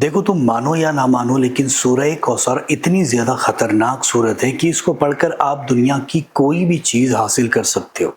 देखो, तुम मानो या ना मानो लेकिन सूरह कौसर इतनी ज़्यादा ख़तरनाक सूरत है कि इसको पढ़कर आप दुनिया की कोई भी चीज़ हासिल कर सकते हो।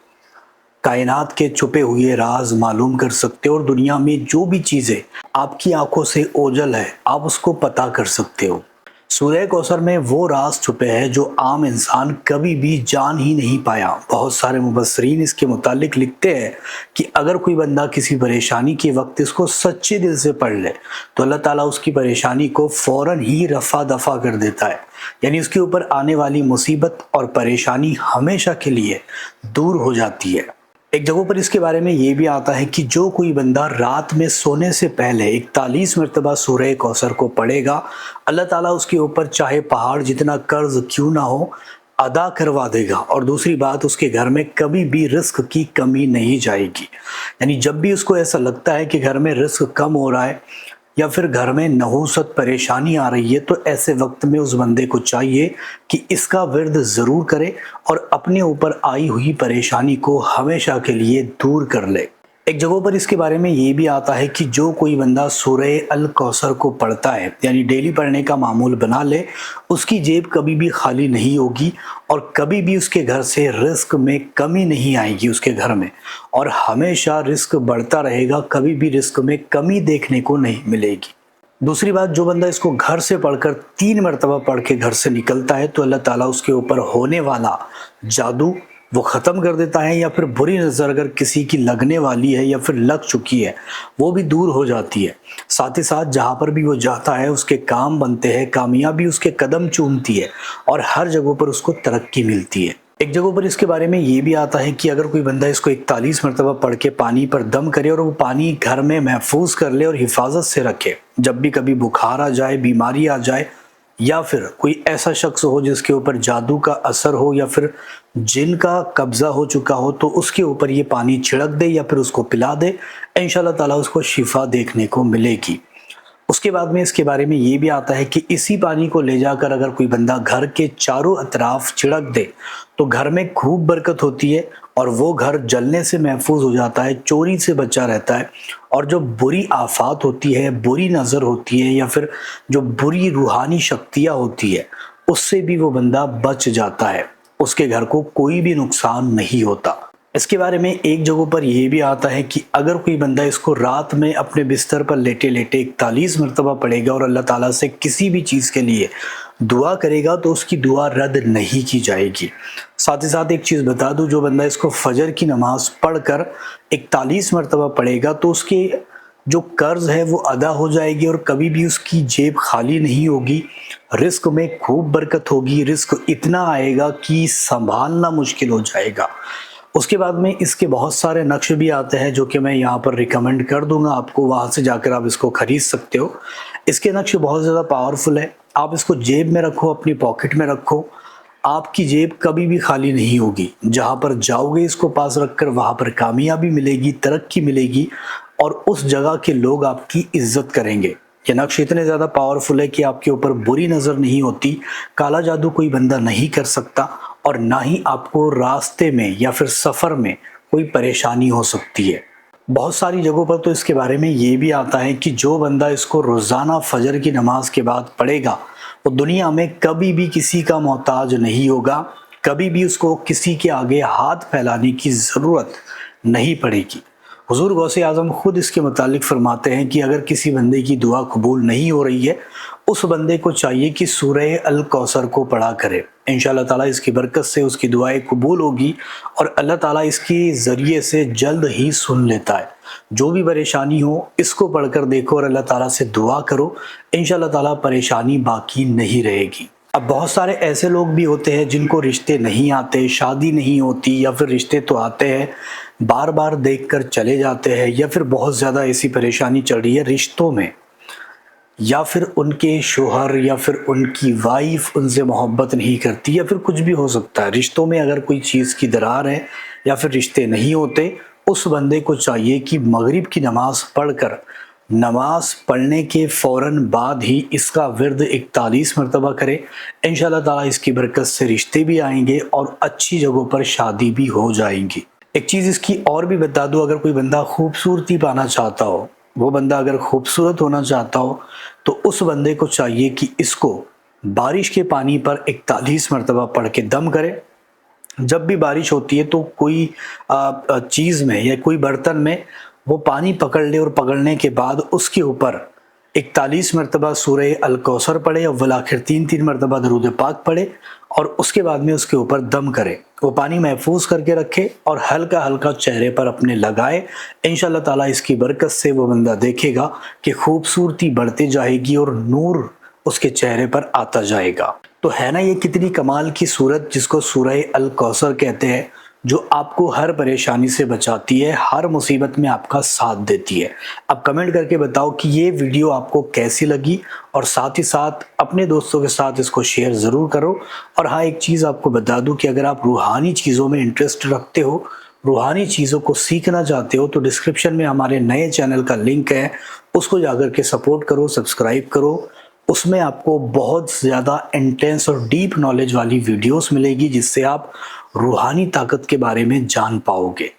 कायनात के छुपे हुए राज मालूम कर सकते हो और दुनिया में जो भी चीज़ें आपकी आंखों से ओझल है, आप उसको पता कर सकते हो। सूरह कौसर में वो राज छुपे हैं जो आम इंसान कभी भी जान ही नहीं पाया। बहुत सारे मुबस्सरीन इसके मुतालिक लिखते हैं कि अगर कोई बंदा किसी परेशानी के वक्त इसको सच्चे दिल से पढ़ ले तो अल्लाह ताला उसकी परेशानी को फौरन ही रफा दफा कर देता है, यानी उसके ऊपर आने वाली मुसीबत और परेशानी हमेशा के लिए दूर हो जाती है। एक जगह पर इसके बारे में ये भी आता है कि जो कोई बंदा रात में सोने से पहले 41 मरतबा सूरह कौसर को पढ़ेगा, अल्लाह ताला उसके ऊपर चाहे पहाड़ जितना कर्ज क्यों ना हो अदा करवा देगा। और दूसरी बात, उसके घर में कभी भी रिस्क की कमी नहीं जाएगी। यानी जब भी उसको ऐसा लगता है कि घर में रिस्क कम हो रहा है या फिर घर में नहुसत परेशानी आ रही है, तो ऐसे वक्त में उस बंदे को चाहिए कि इसका विर्द ज़रूर करे और अपने ऊपर आई हुई परेशानी को हमेशा के लिए दूर कर ले। एक जगह पर इसके बारे में ये भी आता है कि जो कोई बंदा सूरह अल कौसर को पढ़ता है, यानी डेली पढ़ने का मामूल बना ले, उसकी जेब कभी भी खाली नहीं होगी और कभी भी उसके घर से रिस्क में कमी नहीं आएगी उसके घर में, और हमेशा रिस्क बढ़ता रहेगा, कभी भी रिस्क में कमी देखने को नहीं मिलेगी। दूसरी बात, जो बंदा इसको घर से पढ़कर 3 मरतबा पढ़ के घर से निकलता है तो अल्लाह ताला उसके ऊपर होने वाला जादू वो ख़त्म कर देता है, या फिर बुरी नज़र अगर किसी की लगने वाली है या फिर लग चुकी है वो भी दूर हो जाती है। साथ ही साथ जहाँ पर भी वो जाता है उसके काम बनते हैं, कामयाबी उसके कदम चूमती है और हर जगह पर उसको तरक्की मिलती है। एक जगह पर इसके बारे में ये भी आता है कि अगर कोई बंदा इसको 41 मरतबा पढ़ के पानी पर दम करे और वो पानी घर में महफूज कर ले और हिफाजत से रखे, जब भी कभी बुखार आ जाए, बीमारी आ जाए, या फिर कोई ऐसा शख्स हो जिसके ऊपर जादू का असर हो या फिर जिन का कब्जा हो चुका हो, तो उसके ऊपर ये पानी छिड़क दे या फिर उसको पिला दे, इंशाल्लाह ताला उसको शिफा देखने को मिलेगी। उसके बाद में इसके बारे में ये भी आता है कि इसी पानी को ले जाकर अगर कोई बंदा घर के चारों अतराफ छिड़क दे तो घर में खूब बरकत होती है और वो घर जलने से महफूज हो जाता है, चोरी से बचा रहता है, और जो बुरी आफात होती है, बुरी नज़र होती है या फिर जो बुरी रूहानी शक्तियाँ होती है, उससे भी वो बंदा बच जाता है, उसके घर को कोई भी नुकसान नहीं होता। इसके बारे में एक जगह पर यह भी आता है कि अगर कोई बंदा इसको रात में अपने बिस्तर पर लेटे लेटे 41 मरतबा पढ़ेगा और अल्लाह ताला से किसी भी चीज़ के लिए दुआ करेगा तो उसकी दुआ रद्द नहीं की जाएगी। साथ ही साथ एक चीज़ बता दूं, जो बंदा इसको फजर की नमाज पढ़कर 41 मरतबा पढ़ेगा तो उसके जो कर्ज है वो अदा हो जाएगी और कभी भी उसकी जेब खाली नहीं होगी, रिस्क में खूब बरकत होगी, रिस्क इतना आएगा कि संभालना मुश्किल हो जाएगा। उसके बाद में इसके बहुत सारे नक्श भी आते हैं जो कि मैं यहाँ पर रिकमेंड कर दूंगा आपको, वहाँ से जाकर आप इसको खरीद सकते हो। इसके नक्श बहुत ज़्यादा पावरफुल है, आप इसको जेब में रखो, अपनी पॉकेट में रखो, आपकी जेब कभी भी खाली नहीं होगी। जहाँ पर जाओगे इसको पास रखकर वहाँ पर कामयाबी मिलेगी, तरक्की मिलेगी और उस जगह के लोग आपकी इज्जत करेंगे। ये नक्श इतने ज़्यादा पावरफुल है कि आपके ऊपर बुरी नज़र नहीं होती, काला जादू कोई बंदा नहीं कर सकता और ना ही आपको रास्ते में या फिर सफ़र में कोई परेशानी हो सकती है। बहुत सारी जगहों पर तो इसके बारे में ये भी आता है कि जो बंदा इसको रोज़ाना फजर की नमाज के बाद पढ़ेगा वो दुनिया में कभी भी किसी का मोहताज नहीं होगा, कभी भी उसको किसी के आगे हाथ फैलाने की ज़रूरत नहीं पड़ेगी। हुजूर गौसे आज़म खुद इसके मुतालिक फरमाते हैं कि अगर किसी बंदे की दुआ कबूल नहीं हो रही है, उस बंदे को चाहिए कि सूरह अल कौसर को पढ़ा करे। इंशाअल्लाह ताला इसकी बरकत से उसकी दुआएं कबूल होगी और अल्लाह ताला इसके ज़रिए से जल्द ही सुन लेता है। जो भी परेशानी हो इसको पढ़कर देखो और अल्लाह ताला से दुआ करो, इंशाअल्लाह ताला परेशानी बाकी नहीं रहेगी। अब बहुत सारे ऐसे लोग भी होते हैं जिनको रिश्ते नहीं आते, शादी नहीं होती, या फिर रिश्ते तो आते हैं बार बार देखकर चले जाते हैं, या फिर बहुत ज़्यादा ऐसी परेशानी चल रही है रिश्तों में, या फिर उनके शोहर या फिर उनकी वाइफ उनसे मोहब्बत नहीं करती, या फिर कुछ भी हो सकता है। रिश्तों में अगर कोई चीज़ की दरार है या फिर रिश्ते नहीं होते, उस बंदे को चाहिए कि मगरिब की नमाज पढ़कर नमाज पढ़ने के फ़ौरन बाद ही इसका विर्द 41 मरतबा करे। इंशाअल्लाह ताला इसकी बरकत से रिश्ते भी आएंगे और अच्छी जगहों पर शादी भी हो जाएंगी। एक चीज़ इसकी और भी बता दूं, अगर कोई बंदा खूबसूरती पाना चाहता हो, वो बंदा अगर खूबसूरत होना चाहता हो तो उस बंदे को चाहिए कि इसको बारिश के पानी पर 41 मरतबा पढ़ के दम करे। जब भी बारिश होती है तो कोई चीज़ में या कोई बर्तन में वो पानी पकड़ ले और पकड़ने के बाद उसके ऊपर 41 मरतबा सूरह अल कौसर पढ़े, अव्वल आखिर 3-3 मरतबा दरूद पाक पढ़े और उसके बाद में उसके ऊपर दम करे। वो पानी महफूज करके रखे और हल्का हल्का चेहरे पर अपने लगाए। इंशाअल्लाह ताला इसकी बरकत से वो बंदा देखेगा कि खूबसूरती बढ़ती जाएगी और नूर उसके चेहरे पर आता जाएगा। तो है ना ये कितनी कमाल की सूरत जिसको सूरह अल कौसर कहते हैं, जो आपको हर परेशानी से बचाती है, हर मुसीबत में आपका साथ देती है। अब कमेंट करके बताओ कि ये वीडियो आपको कैसी लगी और साथ ही साथ अपने दोस्तों के साथ इसको शेयर ज़रूर करो। और हाँ, एक चीज़ आपको बता दूं कि अगर आप रूहानी चीज़ों में इंटरेस्ट रखते हो, रूहानी चीज़ों को सीखना चाहते हो, तो डिस्क्रिप्शन में हमारे नए चैनल का लिंक है, उसको जाकर के सपोर्ट करो, सब्सक्राइब करो। उसमें आपको बहुत ज़्यादा इंटेंस और डीप नॉलेज वाली वीडियोस मिलेगी जिससे आप रूहानी ताकत के बारे में जान पाओगे।